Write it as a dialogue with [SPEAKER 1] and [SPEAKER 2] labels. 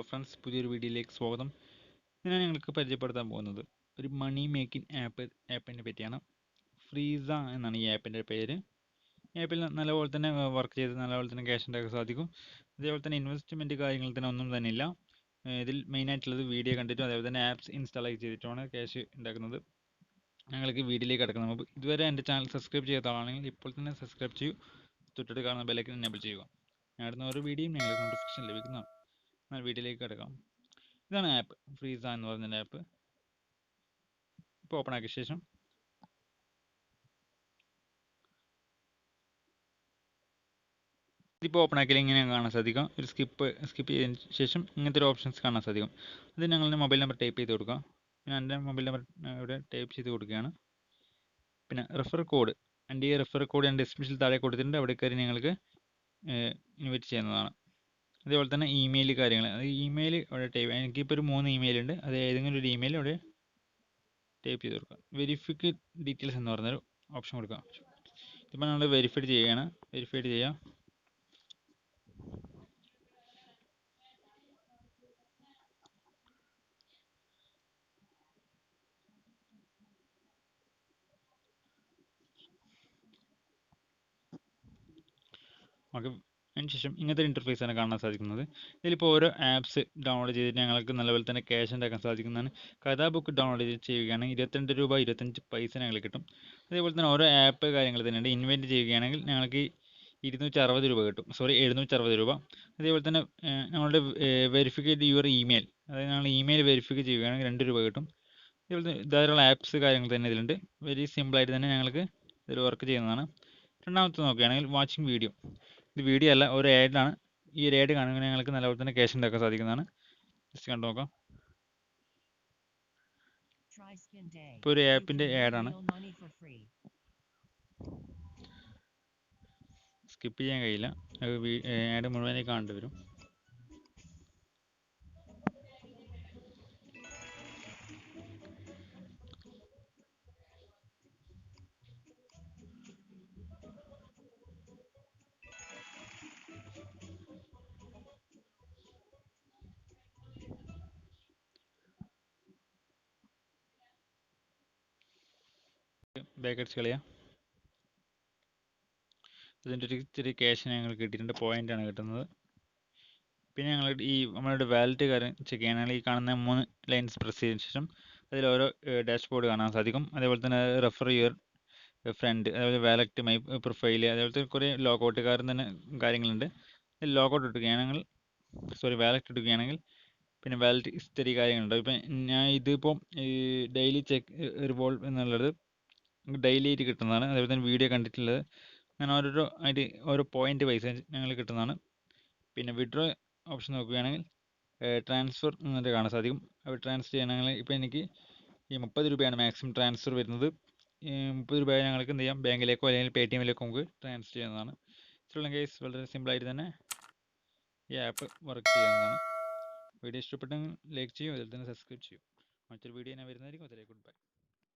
[SPEAKER 1] Hello friends, പുതിയൊരു വീഡിയോയിലേക്ക് സ്വാഗതം. ഇന്ന് ഞാൻ നിങ്ങൾക്ക് പരിചയപ്പെടുത്താൻ പോകുന്നത് ഒരു മണി മേക്കിംഗ് ആപ്പിനെ പറ്റിയാണ്. ഫ്രീസ എന്നാണ് ഈ ആപ്പിൻ്റെ പേര്. ഈ ആപ്പിൽ നല്ലപോലെ തന്നെ വർക്ക് ചെയ്ത് നല്ലപോലെ തന്നെ ക്യാഷ് ഉണ്ടാക്കാൻ സാധിക്കും. അതേപോലെ തന്നെ ഇൻവെസ്റ്റ്മെൻറ്റ് കാര്യങ്ങൾ തന്നെ ഒന്നും തന്നെ ഇല്ല. ഇതിൽ മെയിനായിട്ടുള്ളത് വീഡിയോ കണ്ടിട്ടും അതേപോലെ തന്നെ ആപ്സ് ഇൻസ്റ്റാൾ ചെയ്തിട്ടുമാണ് ക്യാഷ് ഉണ്ടാക്കുന്നത്. ഞങ്ങൾക്ക് വീഡിയോയിലേക്ക് കിടക്കുന്ന മുമ്പ് ഇതുവരെ എൻ്റെ ചാനൽ സബ്സ്ക്രൈബ് ചെയ്യാത്ത ആളാണെങ്കിൽ ഇപ്പോൾ തന്നെ സബ്സ്ക്രൈബ് ചെയ്യൂ. തൊട്ടിട്ട് കാണുന്ന ബെല്ലൈക്കൺ എനേബിൾ ചെയ്യുക. ഞാൻ ഇടുന്ന ഓരോ വീഡിയോയും നിങ്ങൾക്ക് നോട്ടിഫിക്കേഷൻ ലഭിക്കുന്നതാണ്. എന്നാൽ വീഡിയോയിലേക്ക് കിടക്കാം. ഇതാണ് ആപ്പ്, ഫ്രീസ എന്ന് പറയുന്ന ആപ്പ്. ഇപ്പോൾ ഓപ്പൺ ആക്കിയ ശേഷം ഇതിപ്പോൾ ഓപ്പൺ ആക്കിയാൽ ഇങ്ങനെ കാണാൻ സാധിക്കും. ഒരു സ്കിപ്പ് ചെയ്തതിന് ശേഷം ഇങ്ങനത്തെ ഒരു ഓപ്ഷൻസ് കാണാൻ സാധിക്കും. അത് ഞങ്ങളുടെ മൊബൈൽ നമ്പർ ടൈപ്പ് ചെയ്ത് കൊടുക്കാം. ഞാൻ എൻ്റെ മൊബൈൽ നമ്പർ ഇവിടെ ടൈപ്പ് ചെയ്ത് കൊടുക്കുകയാണ്. പിന്നെ റെഫർ കോഡ്, എൻ്റെ ഈ റെഫർ കോഡ് ഞാൻ ഡിസ്ക്രിപ്ഷനിൽ താഴെ കൊടുത്തിട്ടുണ്ട്. അവിടെ കയറി നിങ്ങൾക്ക് ഇൻവൈറ്റ് ചെയ്യുന്നതാണ്. അതേപോലെ തന്നെ ഇമെയിൽ കാര്യങ്ങൾ, അത് ഇമെയിൽ അവിടെ ടൈപ്പ്, എനിക്കിപ്പോൾ ഒരു 3 ഇമെയിൽ ഉണ്ട്. അത് ഏതെങ്കിലും ഒരു ഇമെയിൽ അവിടെ ടൈപ്പ് ചെയ്ത് കൊടുക്കുക. വെരിഫിക്ക് ഡീറ്റെയിൽസ് എന്ന് പറഞ്ഞൊരു ഓപ്ഷൻ കൊടുക്കുക. ഇപ്പോൾ നമ്മൾ വെരിഫൈഡ് ചെയ്യുകയാണ്. വെരിഫൈഡ് ചെയ്യാം. ഓക്കെ, അതിനുശേഷം ഇങ്ങനത്തെ ഇൻ്റർഫേസ് ആണ് കാണാൻ സാധിക്കുന്നത്. ഇതിലിപ്പോൾ ഓരോ ആപ്സ് ഡൗൺലോഡ് ചെയ്തിട്ട് ഞങ്ങൾക്ക് നല്ലപോലെ തന്നെ ക്യാഷ് ഉണ്ടാക്കാൻ സാധിക്കുന്നതാണ്. കഥാ ബുക്ക് ഡൗൺലോഡ് ചെയ്യുകയാണെങ്കിൽ 22 രൂപ 25 പൈസ ഞങ്ങൾ കിട്ടും. അതേപോലെ തന്നെ ഓരോ ആപ്പ് കാര്യങ്ങൾ തന്നെയുണ്ട്. ഇൻവെൻറ്റ് ചെയ്യുകയാണെങ്കിൽ ഞങ്ങൾക്ക് 260 രൂപ കിട്ടും, 760 രൂപ. അതേപോലെ തന്നെ ഞങ്ങളുടെ വെരിഫിക്കേറ്റ് യുവർ ഇമെയിൽ, അതായത് ഞങ്ങൾ ഇമെയിൽ വെരിഫൈ ചെയ്യുകയാണെങ്കിൽ 2 രൂപ കിട്ടും. അതേപോലെ തന്നെ ധാരാളം ആപ്സ് കാര്യങ്ങൾ തന്നെ ഇതിലുണ്ട്. വെരി സിമ്പിളായിട്ട് തന്നെ ഞങ്ങൾക്ക് ഇതിൽ വർക്ക് ചെയ്യുന്നതാണ്. രണ്ടാമത്തെ നോക്കുകയാണെങ്കിൽ വാച്ചിങ് വീഡിയോ. ഇത് വീഡിയോ അല്ല, ഒരു ആഡാണ്. ഈ ഒരു ആഡ് കാണുമ്പോൾ ഞങ്ങൾക്ക് നല്ലപോലെ തന്നെ ക്യാഷ് ഉണ്ടാക്കാൻ സാധിക്കുന്നതാണ്. ജസ്റ്റ് കണ്ടു നോക്കാം. ഇപ്പോൾ ഒരു ആപ്പിൻ്റെ ആഡാണ്. സ്കിപ്പ് ചെയ്യാൻ കഴിയില്ല, ആഡ് മുഴുവനായി കാണേണ്ടി വരും. ബാക്ക് അടിച്ച് കളയാം. ഇതിൻ്റെ ഒരു ഇത്തിരി ക്യാഷ് ഞങ്ങൾ കിട്ടിയിട്ടുണ്ട്, പോയിൻ്റാണ് കിട്ടുന്നത്. പിന്നെ ഞങ്ങൾ ഈ നമ്മളുടെ വാലറ്റ് കാര്യം ചെക്ക് ചെയ്യാനാണെങ്കിൽ ഈ കാണുന്ന 3 ലൈൻസ് പ്രസ് ചെയ്തതിന് ശേഷം അതിൽ ഓരോ ഡാഷ്ബോർഡ് കാണാൻ സാധിക്കും. അതേപോലെ തന്നെ റെഫർ യുവർ ഫ്രണ്ട്, അതേപോലെ വാലറ്റ്, മൈ പ്രൊഫൈൽ, അതേപോലത്തെ കുറേ ലോഗൗട്ടുകാരൻ തന്നെ കാര്യങ്ങളുണ്ട്. ലോഗൗട്ട് ഇടുകയാണെങ്കിൽ വാലറ്റ് ഇടുകയാണെങ്കിൽ പിന്നെ വാലറ്റ് ഹിസ്റ്ററി കാര്യങ്ങളുണ്ട്. ഇപ്പം ഞാൻ ഇതിപ്പോൾ ഡെയിലി ചെക്ക് റിവോൾവ് എന്നുള്ളത് ഡെയിലി ആയിട്ട് കിട്ടുന്നതാണ്. അതേപോലെ തന്നെ വീഡിയോ കണ്ടിട്ടുള്ളത് അങ്ങനെ ഓരോരോ ആയിട്ട് ഓരോ പോയിൻ്റ് പൈസ ഞങ്ങൾ കിട്ടുന്നതാണ്. പിന്നെ വിഡ്രോ ഓപ്ഷൻ നോക്കുകയാണെങ്കിൽ ട്രാൻസ്ഫർ എന്നിട്ട് കാണാൻ സാധിക്കും. അപ്പോൾ ട്രാൻസ്ഫർ ചെയ്യണമെങ്കിൽ ഇപ്പോൾ എനിക്ക് ഈ 30 രൂപയാണ് മാക്സിമം ട്രാൻസ്ഫർ വരുന്നത്. 30 രൂപ ഞങ്ങൾക്ക് എന്ത് ചെയ്യാം, ബാങ്കിലേക്കോ അല്ലെങ്കിൽ പേടിഎമ്മിലേക്കോ നമുക്ക് ട്രാൻസ്ഫർ ചെയ്യുന്നതാണ്. ഇത്രയുള്ള കേസ് വളരെ സിമ്പിളായിട്ട് തന്നെ ഈ ആപ്പ് വർക്ക് ചെയ്യുന്നതാണ്. വീഡിയോ ഇഷ്ടപ്പെട്ടെങ്കിൽ ലൈക്ക് ചെയ്യും, അതിൽ തന്നെ സബ്സ്ക്രൈബ് ചെയ്യും. മറ്റൊരു വീഡിയോ ഞാൻ വരുന്നതായിരിക്കും. അതിലേക്ക് ഗുഡ് ബൈ.